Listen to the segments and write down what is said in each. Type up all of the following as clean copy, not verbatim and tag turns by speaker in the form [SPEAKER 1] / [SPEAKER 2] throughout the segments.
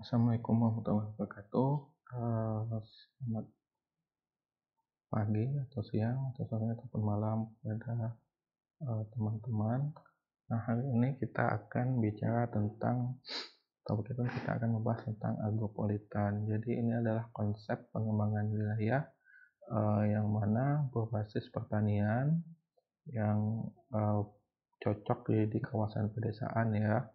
[SPEAKER 1] Assalamualaikum warahmatullahi wabarakatuh. Selamat pagi atau siang atau sore ataupun malam kepada teman-teman. Nah, hari ini kita akan bicara tentang kita akan membahas tentang agropolitan. Jadi ini adalah konsep pengembangan wilayah yang mana berbasis pertanian yang cocok di kawasan pedesaan ya.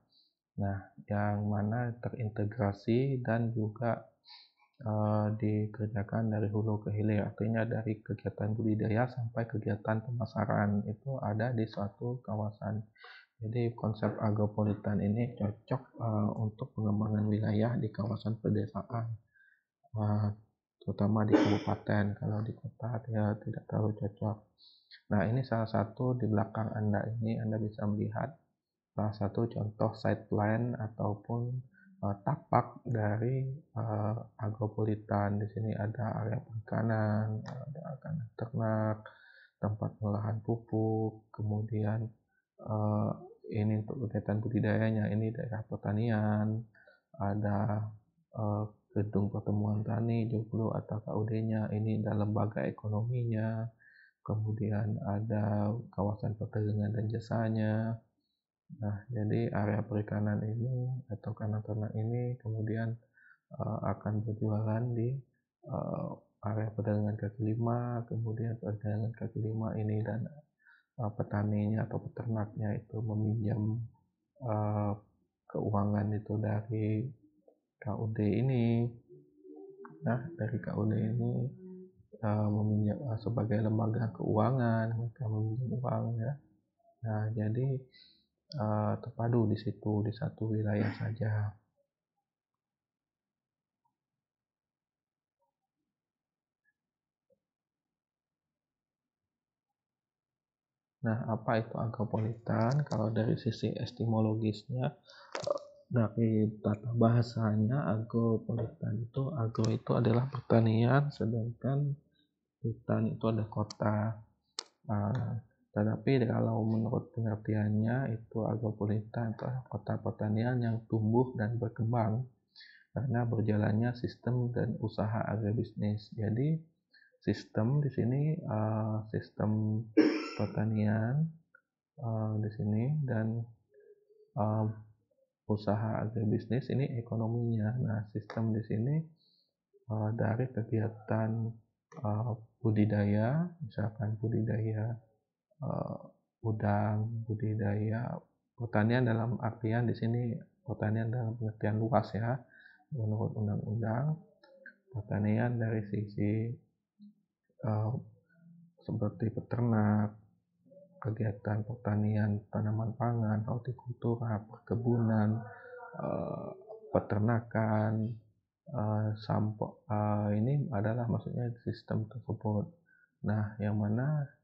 [SPEAKER 1] Nah, yang mana terintegrasi dan juga dikerjakan dari hulu ke hilir, artinya dari kegiatan budidaya sampai kegiatan pemasaran itu ada di suatu kawasan. Jadi konsep agropolitan ini cocok untuk pengembangan wilayah di kawasan pedesaan, terutama di kabupaten. Kalau di kota ya tidak terlalu cocok. Nah, ini salah satu di belakang Anda ini Anda bisa melihat salah satu contoh site plan ataupun tapak dari agropolitan. Di sini ada area perikanan, ada kandang ternak, tempat pengolahan pupuk, kemudian ini untuk kegiatan budidayanya, ini daerah pertanian, ada gedung pertemuan tani, joglo atau KUD-nya, ini ada lembaga ekonominya, kemudian ada kawasan perdagangan dan jasanya. Nah, jadi area perikanan ini atau kandang ternak ini kemudian akan berjualan di area perdagangan kaki lima, kemudian perdagangan kaki lima ini dan petaninya atau peternaknya itu meminjam keuangan itu dari KUD ini. Nah, dari KUD ini meminjam sebagai lembaga keuangan, mereka meminjam uang ya. Nah, jadi terpadu di situ di satu wilayah saja. Nah, apa itu agropolitan? Kalau dari sisi etimologisnya, dari tata bahasanya, agropolitan itu agro itu adalah pertanian, sedangkan hutan itu ada kota. Tetapi kalau menurut pengertiannya itu agropolitan itu kota pertanian yang tumbuh dan berkembang karena berjalannya sistem dan usaha agribisnis. Jadi sistem di sini sistem pertanian di sini dan usaha agribisnis ini ekonominya. Nah, sistem di sini dari kegiatan budidaya, misalkan budidaya udang, budidaya pertanian dalam artian di sini pertanian dalam pengertian luas ya, menurut undang-undang pertanian dari sisi seperti peternak, kegiatan pertanian tanaman pangan, hortikultura, perkebunan, peternakan, ini adalah maksudnya sistem tersebut. Nah, yang mana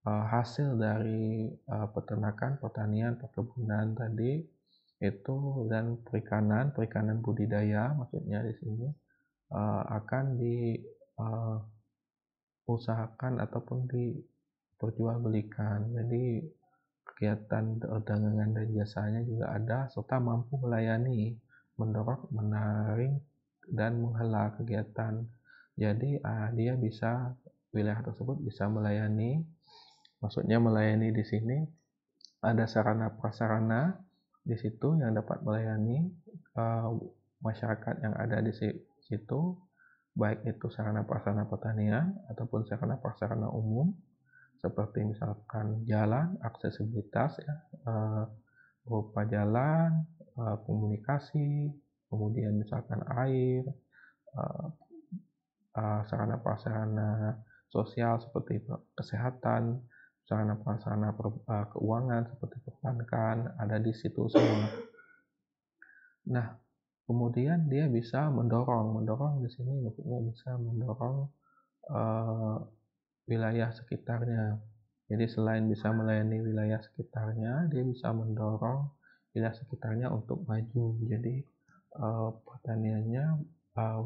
[SPEAKER 1] hasil dari peternakan, pertanian, perkebunan tadi itu dan perikanan budidaya maksudnya di sini akan diusahakan ataupun diperjualbelikan. Jadi kegiatan perdagangan dan jasanya juga ada serta mampu melayani, mendorong, menarik dan menghela kegiatan. Jadi dia bisa wilayah tersebut bisa melayani. Maksudnya melayani di sini ada sarana prasarana di situ yang dapat melayani masyarakat yang ada di situ, baik itu sarana prasarana pertanian ataupun sarana prasarana umum seperti misalkan jalan, aksesibilitas ya, berupa jalan, komunikasi, kemudian misalkan air, sarana prasarana sosial seperti kesehatan, sarana prasarana keuangan seperti perbankan ada di situ semua. Nah, kemudian dia bisa mendorong di sini maksudnya bisa mendorong wilayah sekitarnya. Jadi selain bisa melayani wilayah sekitarnya, dia bisa mendorong wilayah sekitarnya untuk maju. Jadi pertaniannya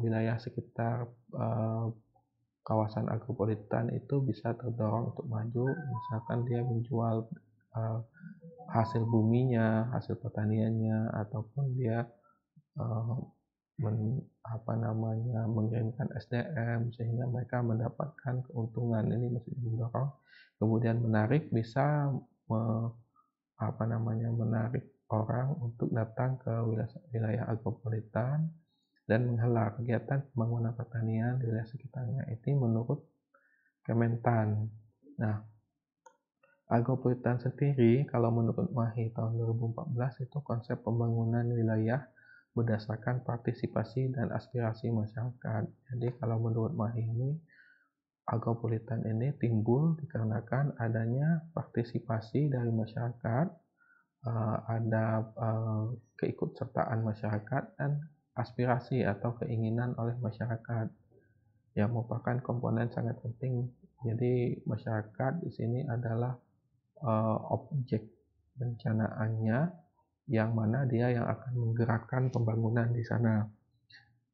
[SPEAKER 1] wilayah sekitar kawasan agropolitan itu bisa terdorong untuk maju. Misalkan dia menjual hasil buminya, hasil pertaniannya, ataupun dia uh, mengirimkan SDM sehingga mereka mendapatkan keuntungan. Ini mesti mendorong. Kemudian menarik bisa menarik orang untuk datang ke wilayah agropolitan dan menghelat kegiatan pembangunan pertanian di wilayah sekitarnya. Ini menurut Kementan. Nah, agropolitan sendiri kalau menurut MAHI tahun 2014 itu konsep pembangunan wilayah berdasarkan partisipasi dan aspirasi masyarakat. Jadi kalau menurut MAHI ini, agropolitan ini timbul dikarenakan adanya partisipasi dari masyarakat, ada keikutsertaan masyarakat dan aspirasi atau keinginan oleh masyarakat yang merupakan komponen sangat penting. Jadi masyarakat di sini adalah objek rencanaannya, yang mana dia yang akan menggerakkan pembangunan di sana,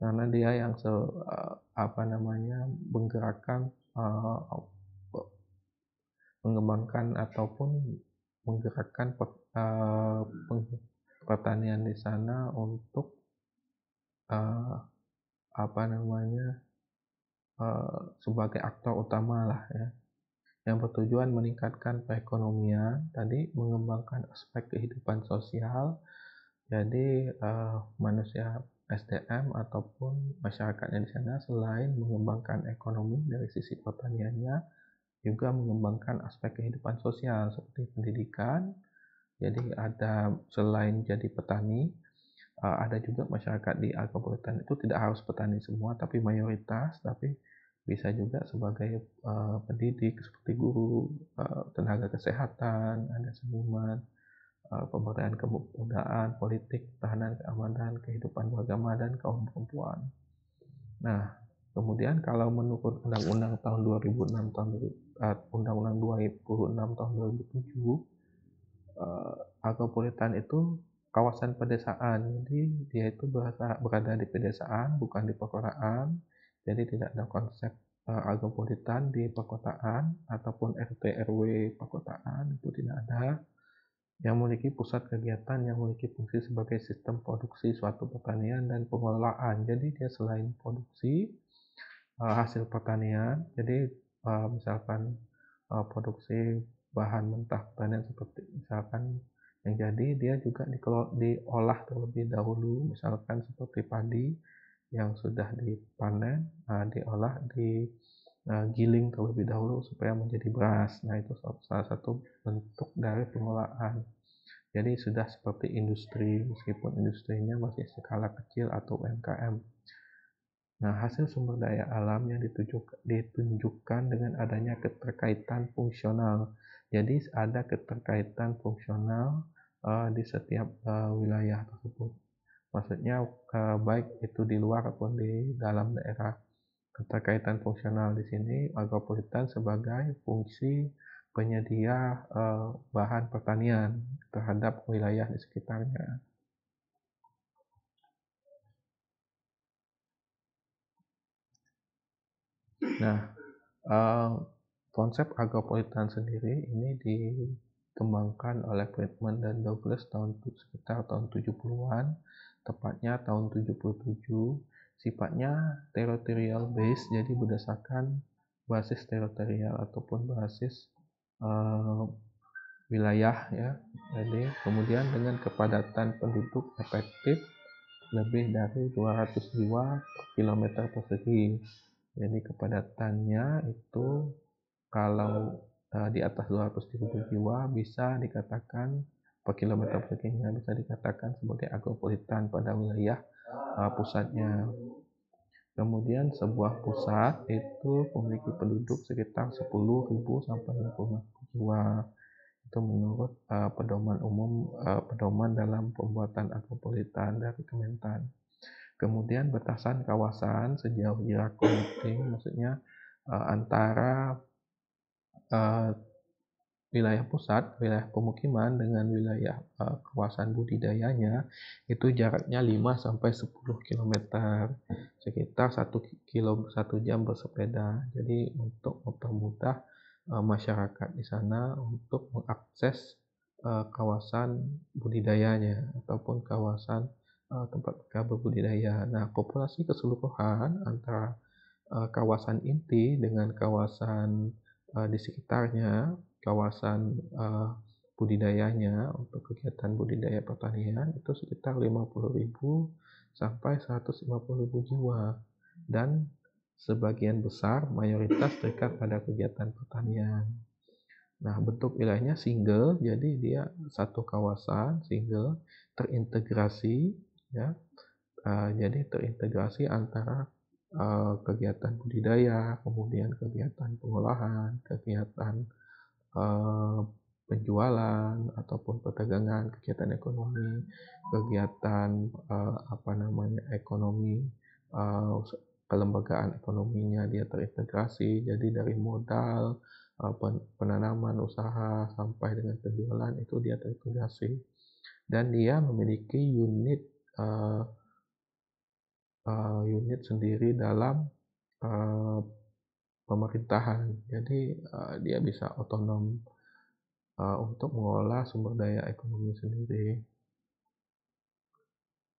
[SPEAKER 1] karena dia yang menggerakkan, mengembangkan ataupun menggerakkan pertanian di sana untuk sebagai aktor utama lah ya, yang bertujuan meningkatkan perekonomian, tadi mengembangkan aspek kehidupan sosial. Jadi manusia SDM ataupun masyarakatnya di sana selain mengembangkan ekonomi dari sisi pertaniannya, juga mengembangkan aspek kehidupan sosial seperti pendidikan. Jadi ada selain jadi petani, ada juga masyarakat di agropolitan itu tidak harus petani semua, tapi mayoritas, tapi bisa juga sebagai pendidik seperti guru, tenaga kesehatan, ada seniman, pemberdayaan kepemudaan, politik, pertahanan, keamanan, kehidupan beragama, dan kaum perempuan. Nah, kemudian kalau menurut Undang-Undang tahun 2006 Undang-Undang 26 tahun 2007, agropolitan itu kawasan pedesaan. Jadi dia itu berada di pedesaan, bukan di perkotaan. Jadi tidak ada konsep agropolitan di perkotaan ataupun RT RW perkotaan, itu tidak ada. Yang memiliki pusat kegiatan yang memiliki fungsi sebagai sistem produksi suatu pertanian dan pengelolaan. Jadi dia selain produksi hasil pertanian, jadi misalkan produksi bahan mentah pertanian seperti misalkan yang jadi, dia juga diolah terlebih dahulu, misalkan seperti padi yang sudah dipanen, diolah, digiling terlebih dahulu supaya menjadi beras. Nah, itu salah satu bentuk dari pengolahan. Jadi sudah seperti industri, meskipun industrinya masih skala kecil atau UMKM. Nah, hasil sumber daya alam yang ditunjukkan dengan adanya keterkaitan fungsional. Jadi ada keterkaitan fungsional di setiap wilayah tersebut. Maksudnya baik itu di luar ataupun di dalam daerah. Keterkaitan fungsional di sini agropolitan sebagai fungsi penyedia bahan pertanian terhadap wilayah di sekitarnya. Nah, konsep agropolitan sendiri ini dikembangkan oleh Friedman dan Douglas sekitar tahun 70-an, tepatnya tahun 77. Sifatnya territorial based, jadi berdasarkan basis teritorial ataupun basis wilayah ya. Jadi kemudian dengan kepadatan penduduk efektif lebih dari 200 jiwa per kilometer persegi. Jadi kepadatannya itu kalau di atas 200.000 jiwa bisa dikatakan per kilometer perseginya bisa dikatakan sebagai agropolitan pada wilayah pusatnya. Kemudian sebuah pusat itu memiliki penduduk sekitar 10.000 sampai 50.000 jiwa. Itu menurut pedoman dalam pembuatan agropolitan dari Kementan. Kemudian batasan kawasan sejauh jarak connecting, maksudnya antara wilayah pusat, wilayah pemukiman dengan wilayah kawasan budidayanya itu jaraknya 5-10 km, sekitar 1 jam bersepeda. Jadi untuk mempermudah masyarakat di sana untuk mengakses kawasan budidayanya ataupun kawasan tempat mereka berbudidaya. Nah, populasi keseluruhan antara kawasan inti dengan kawasan di sekitarnya, kawasan budidayanya untuk kegiatan budidaya pertanian itu sekitar 50.000 sampai 150.000 jiwa, dan sebagian besar mayoritas terikat pada kegiatan pertanian. Nah, bentuk wilayahnya single, jadi dia satu kawasan single terintegrasi, ya. Jadi terintegrasi antara kegiatan budidaya, kemudian kegiatan pengolahan, kegiatan penjualan ataupun perdagangan, kegiatan ekonomi, kegiatan ekonomi, kelembagaan ekonominya dia terintegrasi. Jadi dari modal, penanaman usaha sampai dengan penjualan itu dia terintegrasi, dan dia memiliki unit sendiri dalam pemerintahan. Jadi dia bisa otonom untuk mengelola sumber daya ekonomi sendiri.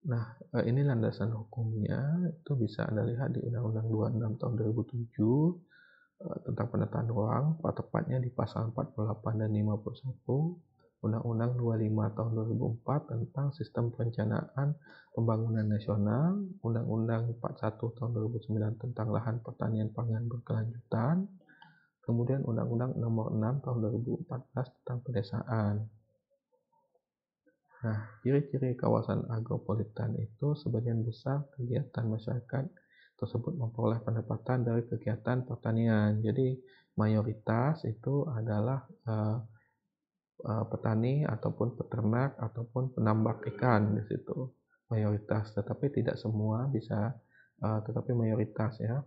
[SPEAKER 1] Nah, ini landasan hukumnya itu bisa Anda lihat di Undang-Undang 26 tahun 2007 tentang penataan ruang, tepatnya di pasal 48 dan 51, Undang-Undang 25 tahun 2004 tentang sistem perencanaan pembangunan nasional, Undang-Undang 41 tahun 2009 tentang lahan pertanian pangan berkelanjutan, kemudian Undang-Undang nomor 6 tahun 2014 tentang pedesaan. Nah, ciri-ciri kawasan agropolitan itu sebagian besar kegiatan masyarakat tersebut memperoleh pendapatan dari kegiatan pertanian. Jadi mayoritas itu adalah petani ataupun peternak ataupun penambak ikan di situ, mayoritas. Tetapi tidak semua bisa, tetapi mayoritas, ya.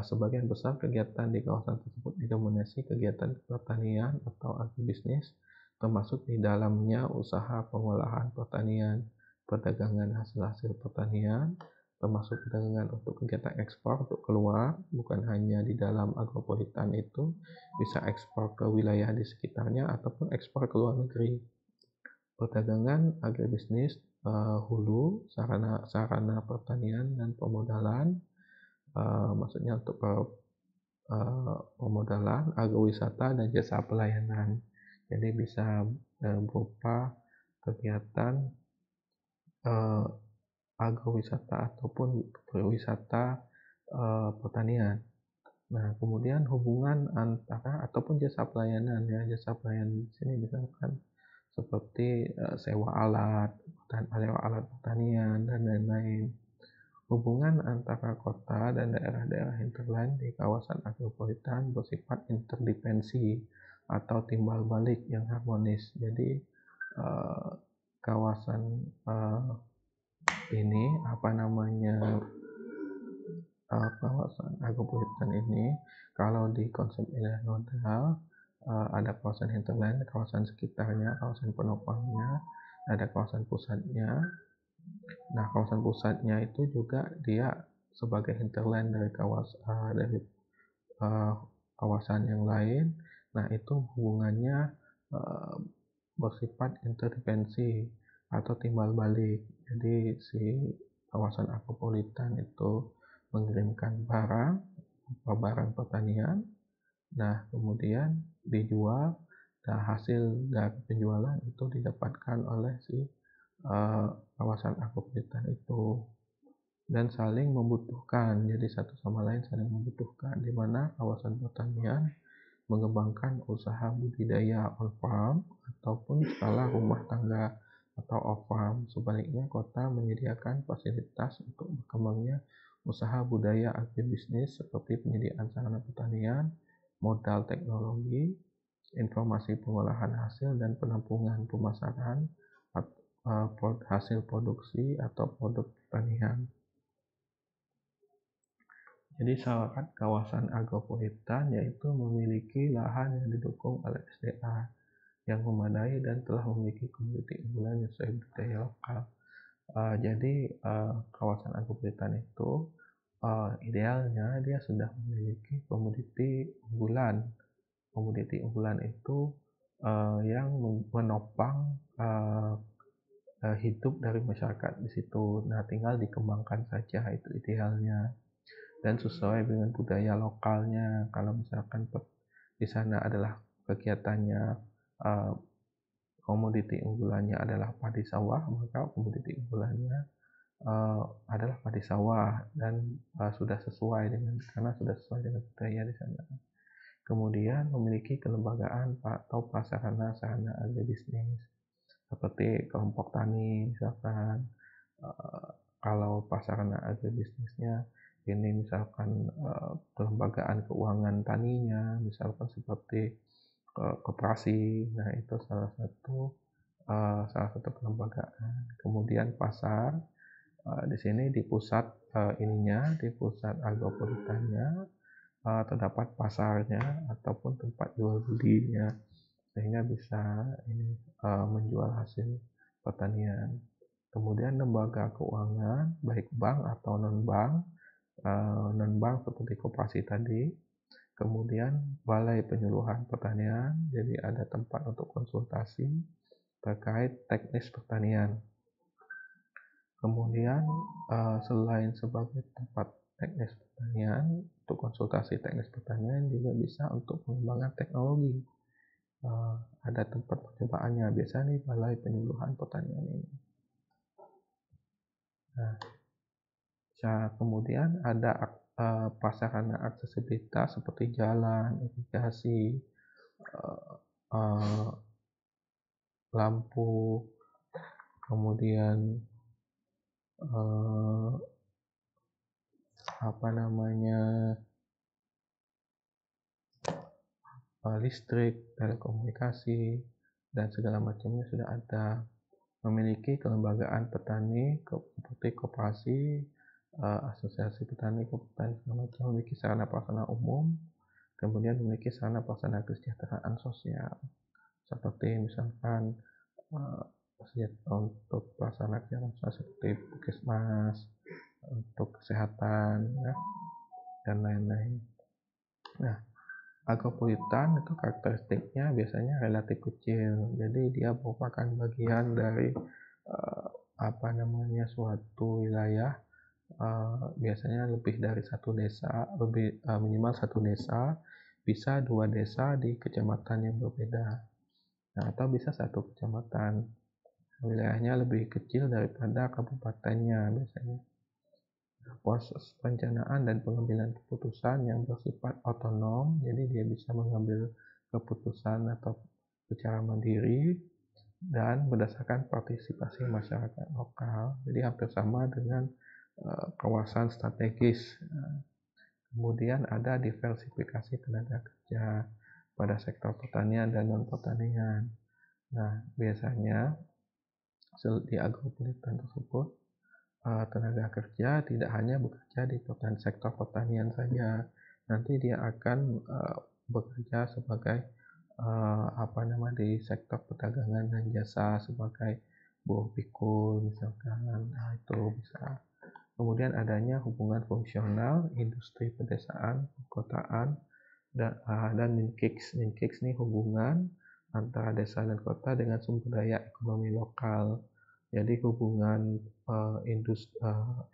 [SPEAKER 1] Sebagian besar kegiatan di kawasan tersebut didominasi kegiatan pertanian atau agribisnis, termasuk di dalamnya usaha pengolahan pertanian, perdagangan hasil-hasil pertanian, termasuk perdagangan untuk kegiatan ekspor untuk keluar, bukan hanya di dalam agropolitan itu, bisa ekspor ke wilayah di sekitarnya ataupun ekspor ke luar negeri. Perdagangan agribisnis, hulu, sarana pertanian dan pemodalan, maksudnya untuk pemodalan, agrowisata, dan jasa pelayanan. Jadi bisa berupa kegiatan agrowisata ataupun perwisata pertanian. Nah, kemudian hubungan antara ataupun jasa pelayanan, ya, jasa pelayanan di sini misalkan seperti sewa alat pertanian dan lain-lain. Hubungan antara kota dan daerah-daerah hinterland di kawasan agropolitan bersifat interdependensi atau timbal balik yang harmonis. Jadi kawasan ini kawasan agropolitan ini, kalau di konsep wilayah nodal, ada kawasan hinterland, kawasan sekitarnya, kawasan penopangnya, ada kawasan pusatnya. Nah, kawasan pusatnya itu juga dia sebagai hinterland dari kawasan yang lain. Nah, itu hubungannya bersifat interdependensi atau timbal balik. Jadi si kawasan agropolitan itu mengirimkan barang pertanian. Nah, kemudian dijual. Nah, hasil dari penjualan itu didapatkan oleh si kawasan agropolitan itu, dan saling membutuhkan. Jadi satu sama lain saling membutuhkan, di mana kawasan pertanian mengembangkan usaha budidaya on farm ataupun skala rumah tangga atau off farm. Sebaliknya, kota menyediakan fasilitas untuk berkembangnya usaha budaya agribisnis seperti penyediaan sarana pertanian, modal teknologi, informasi pengolahan hasil, dan penampungan pemasaran hasil produksi atau produk pertanian. Jadi syarat kawasan agropolitan yaitu memiliki lahan yang didukung oleh SDA yang memadai dan telah memiliki komoditi unggulan yang sesuai budaya lokal. Jadi kawasan agropolitan itu idealnya dia sudah memiliki komoditi unggulan. Komoditi unggulan itu yang menopang hidup dari masyarakat di situ. Nah, tinggal dikembangkan saja, itu idealnya, dan sesuai dengan budaya lokalnya. Kalau misalkan di sana adalah kegiatannya, komoditi unggulannya adalah padi sawah, maka komoditi unggulannya adalah padi sawah, dan sudah sesuai dengan budaya di sana. Kemudian memiliki kelembagaan atau prasarana-sarana agribisnis seperti kelompok tani misalkan. Kalau prasarana agribisnisnya ini misalkan kelembagaan keuangan taninya, misalkan seperti koperasi. Nah, itu salah satu kelembagaan. Kemudian pasar, di sini di pusat di pusat agropolitannya terdapat pasarnya ataupun tempat jual belinya, sehingga bisa menjual hasil pertanian. Kemudian lembaga keuangan, baik bank atau non-bank seperti koperasi tadi. Kemudian balai penyuluhan pertanian, jadi ada tempat untuk konsultasi terkait teknis pertanian. Kemudian selain sebagai tempat teknis pertanian, untuk konsultasi teknis pertanian juga bisa untuk pengembangan teknologi. Ada tempat percobaannya, biasanya nih balai penyuluhan pertanian ini. Nah, kemudian ada prasarana aksesibilitas seperti jalan, irigasi, lampu, kemudian listrik, telekomunikasi, dan segala macamnya sudah ada. Memiliki kelembagaan petani seperti koperasi, asosiasi petani, koperasi, segala macam, memiliki sarana prasarana umum, kemudian memiliki sarana prasarana kesejahteraan sosial seperti misalkan untuk prasarana kesehatan seperti puskesmas, untuk kesehatan, ya, dan lain-lain. Nah, agropolitan itu karakteristiknya biasanya relatif kecil, jadi dia merupakan bagian dari suatu wilayah, biasanya lebih dari satu desa, minimal satu desa, bisa 2 desa di kecamatan yang berbeda. Nah, atau bisa satu kecamatan, wilayahnya lebih kecil daripada kabupatennya biasanya. Proses perencanaan dan pengambilan keputusan yang bersifat otonom, jadi dia bisa mengambil keputusan atau secara mandiri dan berdasarkan partisipasi masyarakat lokal, jadi hampir sama dengan kawasan strategis. Kemudian ada diversifikasi tenaga kerja pada sektor pertanian dan non pertanian. Nah, biasanya di agropolitan tersebut tenaga kerja tidak hanya bekerja di sektor pertanian saja, nanti dia akan bekerja sebagai di sektor perdagangan dan jasa sebagai buruh pikul misalkan. Nah, itu bisa. Kemudian adanya hubungan fungsional industri pedesaan, perkotaan, dan linkage nih hubungan antara desa dan kota dengan sumber daya ekonomi lokal. Jadi hubungan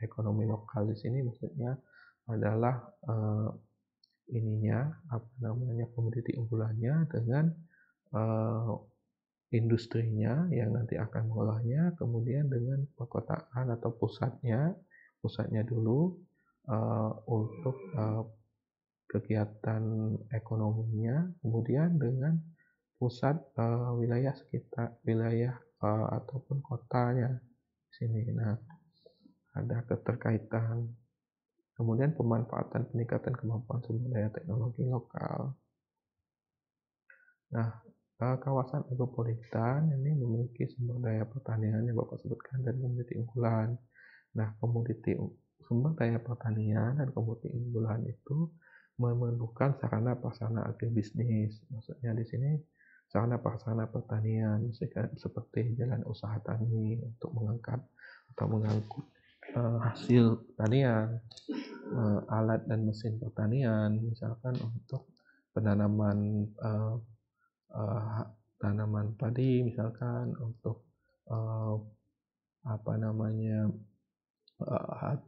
[SPEAKER 1] ekonomi lokal di sini maksudnya adalah komoditi unggulannya dengan industrinya yang nanti akan mengolahnya, kemudian dengan perkotaan atau pusatnya dulu untuk kegiatan ekonominya, kemudian dengan pusat wilayah sekitar ataupun kotanya di sini. Nah, ada keterkaitan. Kemudian pemanfaatan peningkatan kemampuan sumber daya teknologi lokal. Nah, kawasan agropolitan ini memiliki sumber daya pertanian yang Bapak sebutkan dan komoditi unggulan. Nah, sumber daya pertanian dan komoditi unggulan itu memerlukan sarana prasarana agribisnis. Maksudnya di sini sarana prasarana pertanian seperti jalan usaha tani untuk mengangkat atau mengangkut hasil pertanian, alat dan mesin pertanian, misalkan untuk penanaman tanaman padi, misalkan untuk apa namanya alat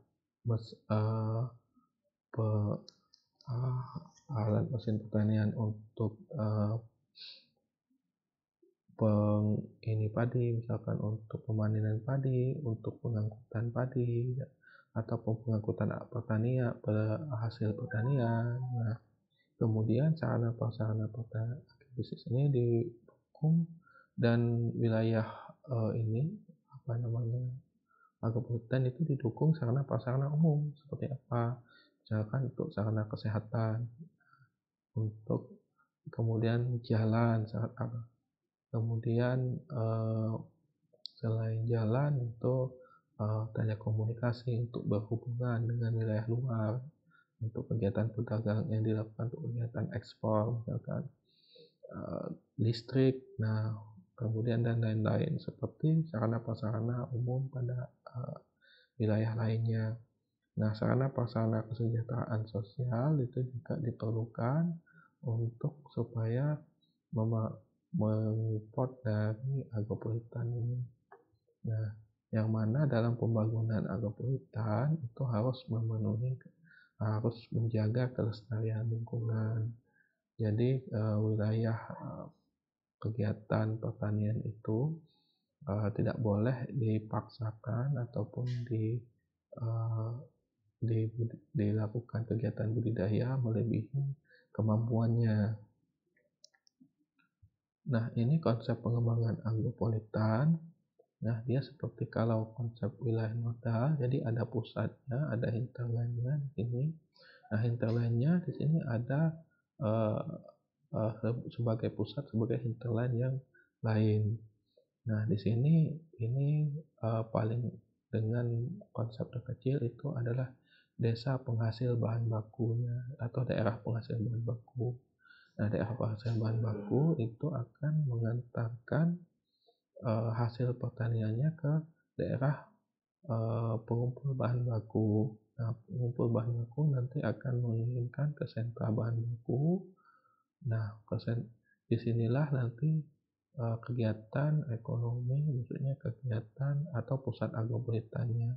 [SPEAKER 1] mesin pertanian untuk padi, misalkan untuk pemanenan padi, untuk pengangkutan padi, ataupun pengangkutan pertanian, hasil pertanian. Nah, kemudian sarana prasarana agribisnis ini didukung, dan wilayah ini agropulitan itu didukung sarana prasarana umum seperti apa? Misalkan untuk sarana kesehatan, untuk kemudian jalan, kemudian selain jalan itu telekomunikasi untuk berhubungan dengan wilayah luar, untuk kegiatan perdagangan yang dilakukan untuk kegiatan ekspor, misalkan listrik, nah kemudian dan lain-lain, seperti sarana prasarana umum pada wilayah lainnya. Nah, sarana prasarana kesejahteraan sosial itu juga diperlukan untuk supaya mengumport dari agropulitan ini. Nah, yang mana dalam pembangunan agropulitan itu harus menjaga kelestarian lingkungan. Jadi wilayah kegiatan pertanian itu tidak boleh dipaksakan ataupun dilakukan kegiatan budidaya melebihi kemampuannya. Nah, ini konsep pengembangan agropulitan. Nah, dia seperti kalau konsep wilayah modal, jadi ada pusatnya, ada hinterlandnya di sini. Nah, hinterlandnya di sini ada sebagai pusat, sebagai hinterland yang lain. Nah, di sini ini paling dengan konsep terkecil itu adalah desa penghasil bahan bakunya atau daerah penghasil bahan baku. Nah, daerah penghasil bahan baku itu akan mengantarkan hasil pertaniannya ke daerah pengumpul bahan baku. Nah, pengumpul bahan baku nanti akan mengirimkan ke sentra bahan baku. Nah, disinilah nanti kegiatan ekonomi, maksudnya kegiatan atau pusat agropulitannya.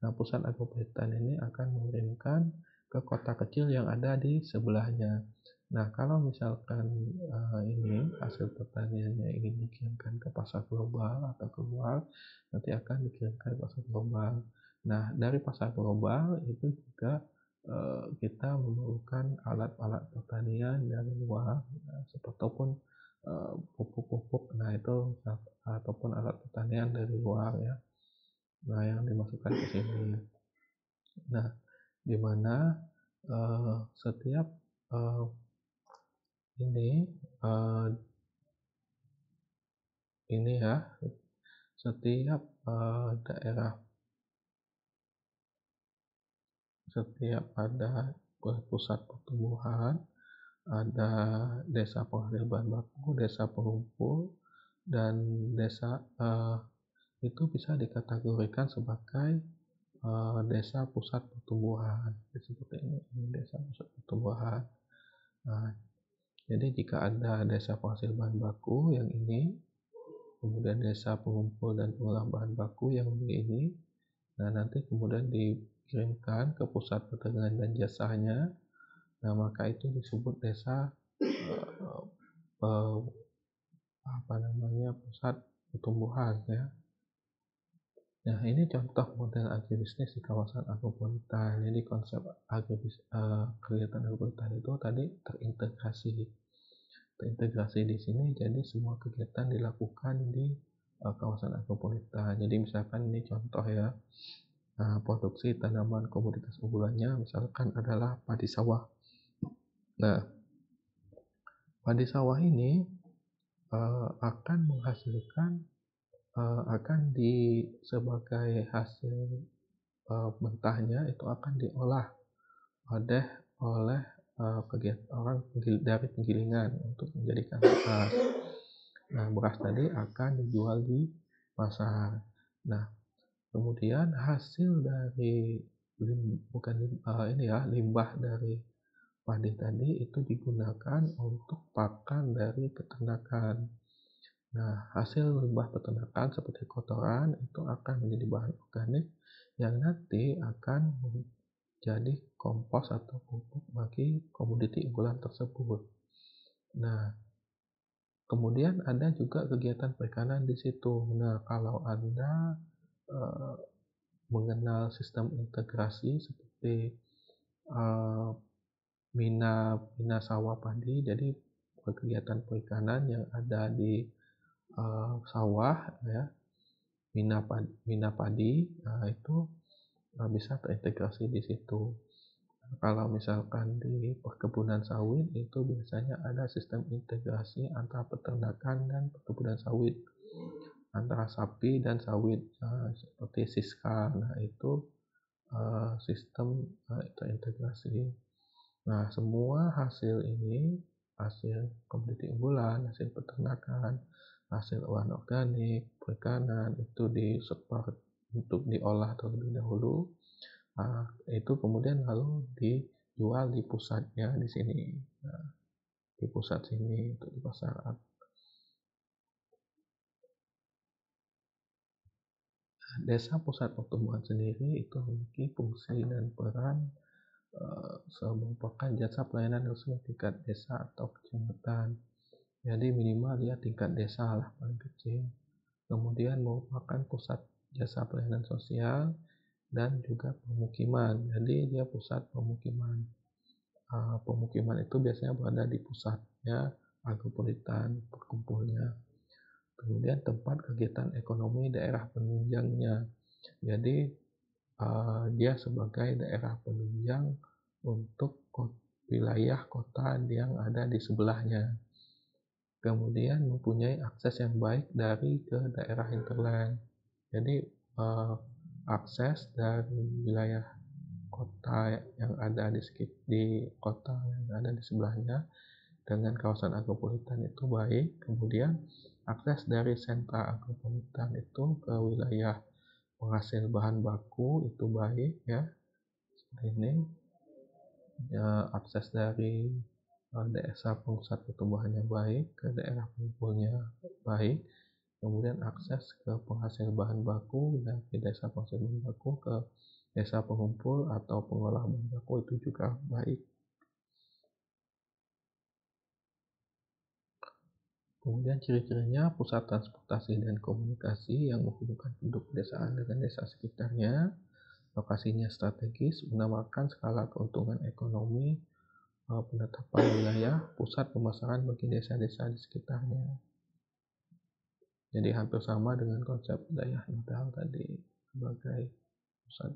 [SPEAKER 1] Nah, pusat agropulitan ini akan mengirimkan ke kota kecil yang ada di sebelahnya. Nah, kalau misalkan ini hasil pertaniannya ingin dikirimkan ke pasar global atau keluar, nanti akan dikirimkan ke pasar global. Nah, dari pasar global itu juga kita memerlukan alat-alat pertanian dari luar, ataupun pupuk-pupuk, nah itu ataupun alat pertanian dari luar ya. Nah, yang dimasukkan ke sini. Nah, di mana setiap ini ya, setiap daerah, setiap ada pusat pertumbuhan, ada desa penghasil bahan baku, desa pengumpul, dan desa itu bisa dikategorikan sebagai desa pusat pertumbuhan. Seperti ini desa pusat pertumbuhan. Nah, jadi jika ada desa penghasil bahan baku yang ini, kemudian desa pengumpul dan pengolah bahan baku yang ini, nah nanti kemudian dikirimkan ke pusat perdagangan dan jasanya, nah maka itu disebut desa pusat pertumbuhan ya. Nah, ini contoh model agribisnis di kawasan agropulitan. Jadi konsep kegiatan agropulitan itu tadi terintegrasi di sini. Jadi semua kegiatan dilakukan di kawasan agropulitan. Jadi misalkan ini contoh ya, produksi tanaman komoditas unggulannya misalkan adalah padi sawah. Nah, padi sawah ini akan menghasilkan sebagai hasil mentahnya itu akan diolah oleh orang dari penggilingan untuk menjadikan beras. Nah, beras tadi akan dijual di pasar. Nah, kemudian hasil dari limbah dari padi tadi itu digunakan untuk pakan dari peternakan. Nah, hasil limbah peternakan seperti kotoran itu akan menjadi bahan organik yang nanti akan menjadi kompos atau pupuk bagi komoditi unggulan tersebut. Nah, kemudian ada juga kegiatan perikanan di situ. Nah, kalau Anda eh, mengenal sistem integrasi seperti eh, mina sawah padi, jadi kegiatan perikanan yang ada di sawah, ya, mina padi, itu bisa terintegrasi di situ. Kalau misalkan di perkebunan sawit itu biasanya ada sistem integrasi antara peternakan dan perkebunan sawit, antara sapi dan sawit, seperti Siska. Nah, itu sistem terintegrasi. Nah, semua hasil ini, hasil komoditi unggulan, hasil peternakan, hasil olahan organik, perikanan, itu disetor untuk diolah terlebih dahulu. Itu kemudian lalu dijual di pusatnya di sini. Nah, di pusat sini untuk di pasaran. Desa pusat pertumbuhan sendiri itu memiliki fungsi dan peran merupakan jasa pelayanan resmi tingkat desa atau kecamatan. Jadi minimal dia tingkat desa lah paling kecil. Kemudian merupakan pusat jasa pelayanan sosial dan juga pemukiman. Jadi dia pusat pemukiman. Pemukiman itu biasanya berada di pusatnya agropolitan berkumpulnya. Kemudian tempat kegiatan ekonomi daerah penunjangnya. Jadi dia sebagai daerah penunjang untuk wilayah kota yang ada di sebelahnya. Kemudian mempunyai akses yang baik dari ke daerah hinterland. Jadi akses dari wilayah kota yang ada di kota yang ada di sebelahnya dengan kawasan agropolitan itu baik. Kemudian akses dari sentra agropolitan itu ke wilayah penghasil bahan baku itu baik, ya, seperti ini. Ya, akses dari desa pusat pertumbuhannya baik ke daerah pengumpulnya baik. Kemudian akses ke penghasil bahan baku dari desa penghasil bahan baku ke desa pengumpul atau pengolah bahan baku itu juga baik. Kemudian ciri-cirinya pusat transportasi dan komunikasi yang menghubungkan penduduk pedesaan dengan desa sekitarnya. Lokasinya strategis, menawarkan skala keuntungan ekonomi, penetapan wilayah, pusat pemasaran bagi desa-desa di sekitarnya. Jadi hampir sama dengan konsep wilayah modal tadi sebagai pusat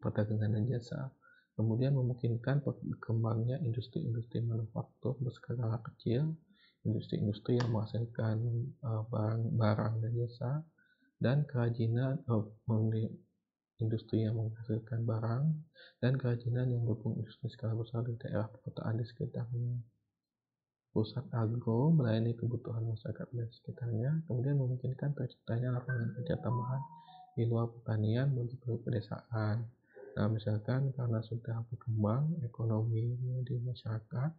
[SPEAKER 1] perdagangan dan jasa. Kemudian memungkinkan berkembangnya industri-industri manufaktur berskala kecil, industri-industri yang menghasilkan barang dan jasa, dan kerajinan industri yang menghasilkan barang dan kerajinan yang mendukung industri skala besar di daerah perkotaan di sekitarnya. Pusat agro melayani kebutuhan masyarakat di sekitarnya, kemudian memungkinkan terciptanya lapangan kerja tambahan di luar pertanian bagi penduduk pedesaan. Nah, misalkan karena sudah berkembang ekonomi di masyarakat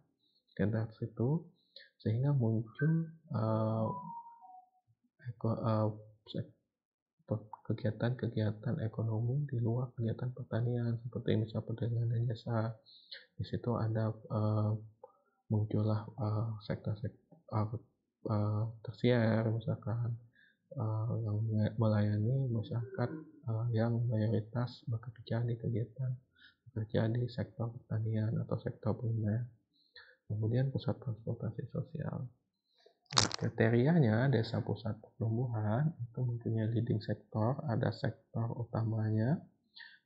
[SPEAKER 1] sekitar situ, sehingga muncul kegiatan-kegiatan ekonomi di luar kegiatan pertanian seperti misalnya perdagangan dan jasa. Di situ ada muncullah sektor-sektor tersier misalkan yang melayani masyarakat yang mayoritas bekerja di sektor pertanian atau sektor primer. Kemudian pusat transportasi sosial. Kriterianya desa pusat pertumbuhan itu mempunyai leading sektor, ada sektor utamanya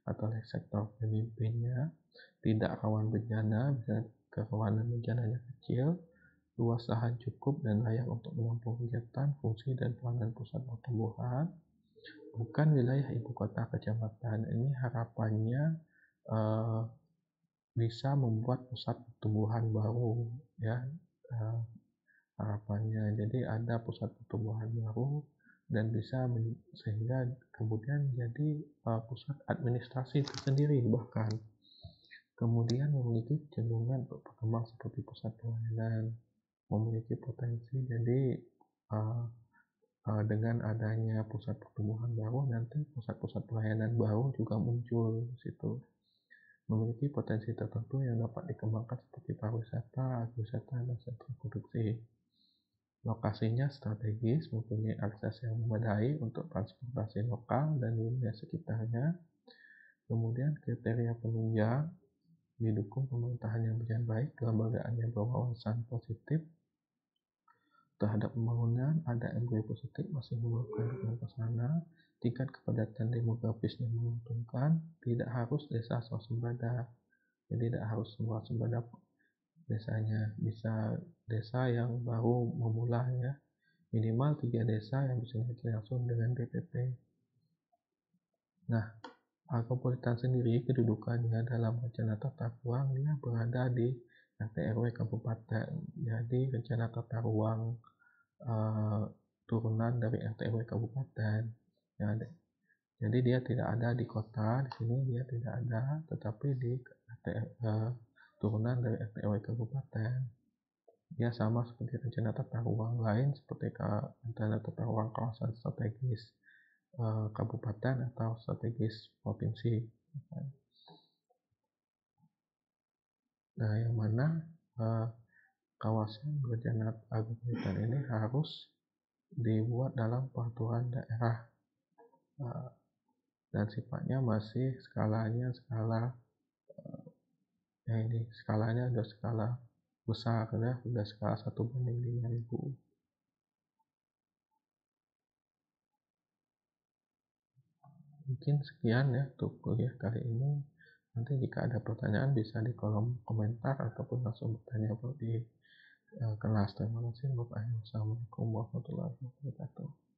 [SPEAKER 1] atau sektor pemimpinnya, tidak rawan bencana, bisa kerawanan bencananya kecil, luas lahan cukup dan layak untuk menampung kegiatan, fungsi dan peranan pusat pertumbuhan, bukan wilayah ibu kota kecamatan. Ini harapannya bisa membuat pusat pertumbuhan baru, ya. Harapannya jadi ada pusat pertumbuhan baru dan bisa sehingga kemudian jadi pusat administrasi tersendiri, bahkan kemudian memiliki kecenderungan untuk berkembang seperti pusat pelayanan, memiliki potensi jadi dengan adanya pusat pertumbuhan baru, nanti pusat-pusat pelayanan baru juga muncul di situ, memiliki potensi tertentu yang dapat dikembangkan seperti pariwisata, agrowisata, dan sentra produksi. Lokasinya strategis, mempunyai akses yang memadai untuk transportasi lokal dan wilayah sekitarnya. Kemudian kriteria penunjang, didukung pemerintahan yang berjalan baik, kelembagaan yang berwawasan positif terhadap pembangunan, ada MBA positif, masih memerlukan dukungan ke sana, tingkat kepadatan demografisnya menguntungkan, tidak harus desa swasembada, jadi tidak harus swasembada desanya, bisa desa yang baru memulai ya, minimal 3 desa yang bisa langsung dengan DPP. Nah, Agropolitan sendiri kedudukannya dalam rencana tata ruang dia berada di RT RW kabupaten. Jadi rencana tata ruang turunan dari RT RW kabupaten. Ya, jadi dia tidak ada di kota, di sini dia tidak ada, tetapi di turunan dari RT RW kabupaten. Dia sama seperti rencana tata ruang lain seperti rencana tata ruang kawasan strategis kabupaten atau strategis provinsi. Nah, yang mana kawasan rencana agropolitan ini harus dibuat dalam peraturan daerah dan sifatnya masih skalanya udah skala besar ya, udah skala 1:5.000. Mungkin sekian ya untuk kuliah kali ini. Nanti jika ada pertanyaan bisa di kolom komentar ataupun langsung bertanya di kelas. Terima kasih Bapak. Assalamualaikum warahmatullahi wabarakatuh.